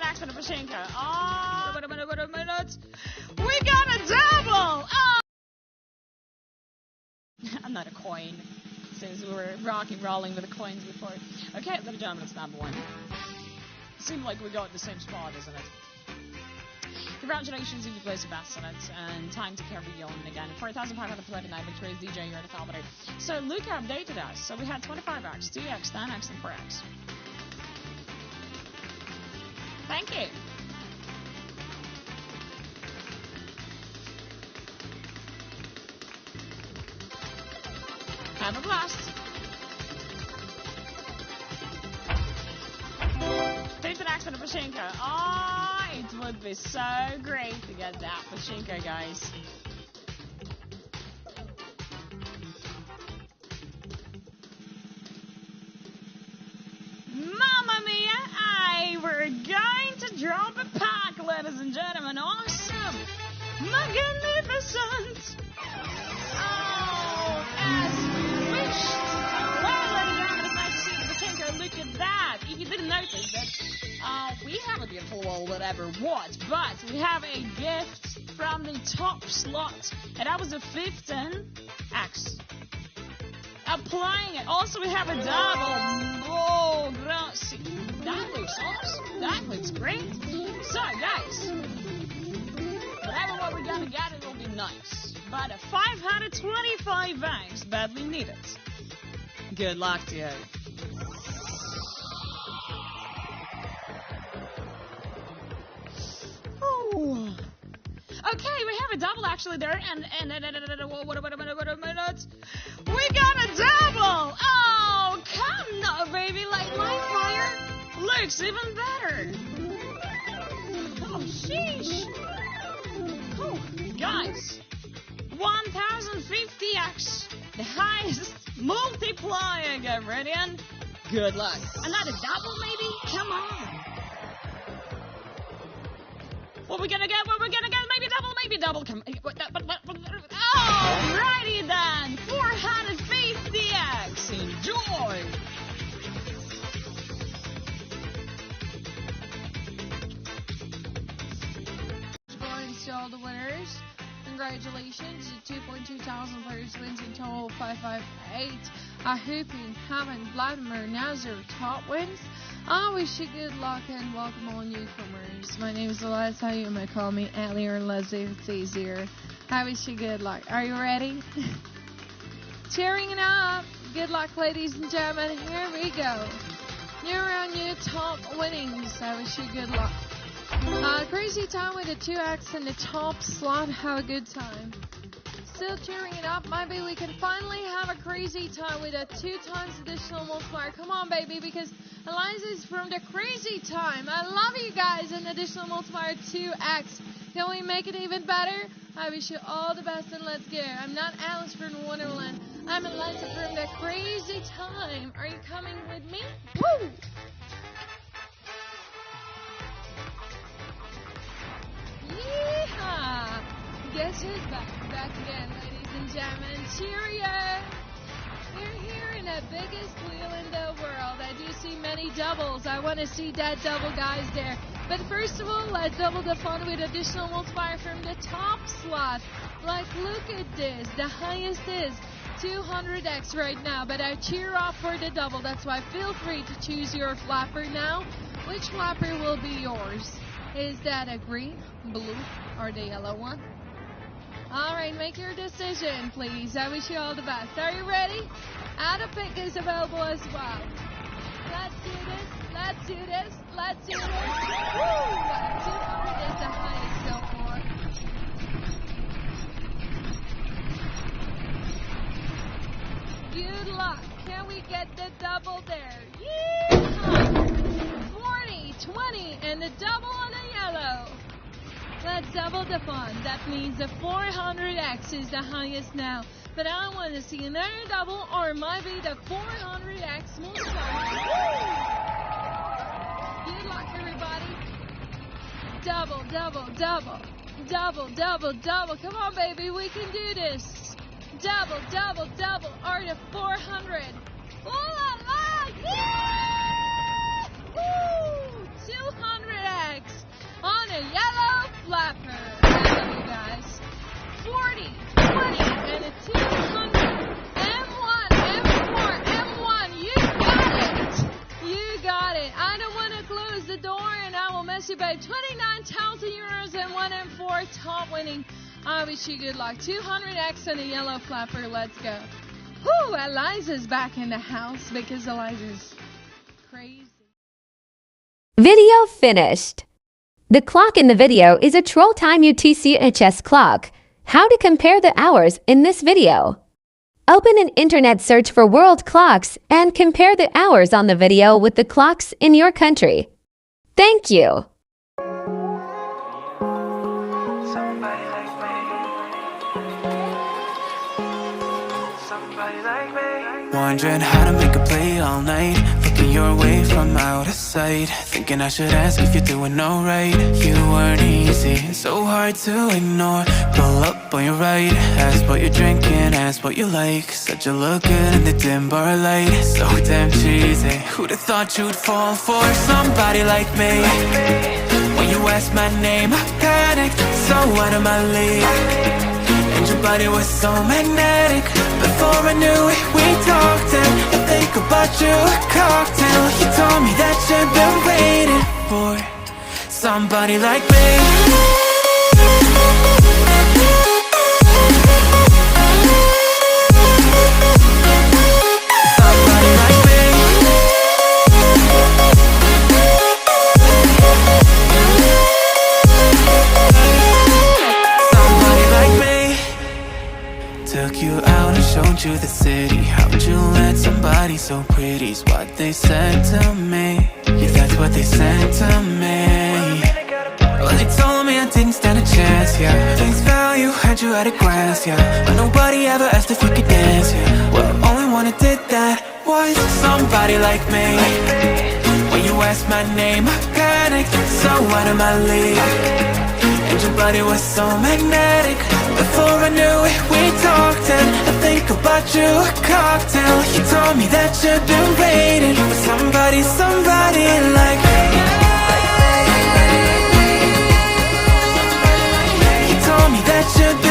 axe and a Pachinko. Oh, wait a minute. We got a double! Oh! I'm not a coin, since we were rolling with the coins before. Okay, ladies and gentlemen, it's number one. Seems like we got the same spot, isn't it? Congratulations if you placed the best in it, and time to carry on again. 4,539 victories, DJ, you're the thermometer. So Luca updated us. So we had 25x, 2x, 10x, and 4x. Thank you. Have a blast. 15x and a Pachinko. Oh, it would be so great to get that Pachinko, guys. Mamma mia! We're going to drop a pack, ladies and gentlemen. Awesome! Magnificent! Oh, as wished! Well, ladies and gentlemen, it's nice to see the Pachinko. Look at that! If you didn't notice that, we have a beautiful wall, whatever what, but we have a gift from the top slot, and that was a 15x. Applying it. Also, we have a double. Oh, grazie. That looks awesome. That looks great. So, guys, whatever what we're gonna get, it will be nice. But a 525x badly needed. Good luck to you. Oh. Okay, we have a double actually there, and what a minute. We got a double! Oh, come now, baby, like my fire looks even better. Oh, sheesh. Oh, guys, 1050x, the highest multiplier. Get ready and good luck. Another double, maybe? Come on. What we gonna get? Maybe double. Come. Alrighty then. 450x. Enjoy. Going to all the winners. Congratulations. 2.2 thousand players wins in total 558. I hope you haven't Vladimir Nazar top wins. I wish you good luck and welcome all newcomers. My name is Eliza. You may call me Ellie or Leslie. It's easier. I wish you good luck. Are you ready? Cheering it up. Good luck, ladies and gentlemen. Here we go. New round, new top winnings. I wish you good luck. Crazy time with the 2x in the top slot. Have a good time. Still cheering it up. Maybe we can finally have a crazy time with a 2 times additional multiplier. Come on, baby, because Eliza is from the crazy time. I love you guys. An additional multiplier 2x. Can we make it even better? I wish you all the best and let's go. I'm not Alice from Wonderland. I'm Eliza from the crazy time. Are you coming with me? Woo! Yeehaw! Guess who's back? Back again, ladies and gentlemen. Cheerio! We're here in the biggest wheel in the world. I do see many doubles. I want to see that double, guys, there. But first of all, let's double the fun with additional multiplier from the top slot. Like, look at this. The highest is 200x right now. But I cheer off for the double. That's why feel free to choose your flapper now. Which flapper will be yours? Is that a green, blue, or the yellow one? All right, make your decision, please. I wish you all the best. Are you ready? Add a pick is available as well. Let's do this. Let's do this. Let's do this. Woo! 200 is the highest so far. Good luck. Can we get the double there? Yeah! 40, 20, and the double on the yellow. Let's double the fun. That means the 400x is the highest now. But I want to see another double or maybe the 400x multiplier. Good luck, everybody. Double, double, double. Double, double, double. Come on, baby. We can do this. Double, double, double. Or the 400. Ooh la la. Yeah! Woo! 200x. you, babe. 29,000 euros and 1 and 4 top winning. I wish you good luck. 200X and a yellow flapper. Let's go. Whoo, Eliza's back in the house because Eliza's crazy. Video finished. The clock in the video is a Troll Time UTC-HS clock. How to compare the hours in this video. Open an internet search for world clocks and compare the hours on the video with the clocks in your country. Thank you. Wondering how to make a play all night, looking your way from out of sight, thinking I should ask if you're doing alright. You weren't easy, so hard to ignore. Pull up on your right, ask what you're drinking, ask what you like. Said you look good in the dim bar light, so damn cheesy. Who'd have thought you'd fall for somebody like me? When you asked my name, I panicked, so out of my league. And your body was so magnetic. Before I knew it, we talked and I think about you, a cocktail. You told me that you've been waiting for somebody like me. Took you out and showed you the city. How'd you let somebody so pretty's what they said to me? Yeah, that's what they said to me. Well, they told me I didn't stand a chance, yeah. Face value, had you at a glance, yeah. But nobody ever asked if you could dance, yeah. Well, only one who did that was somebody like me. When you asked my name, I panicked, so out of my league. And your body was so magnetic. Before I knew it, we talked and I think about you, a cocktail. You told me that you've been waiting for somebody, somebody like me. You told me that you've been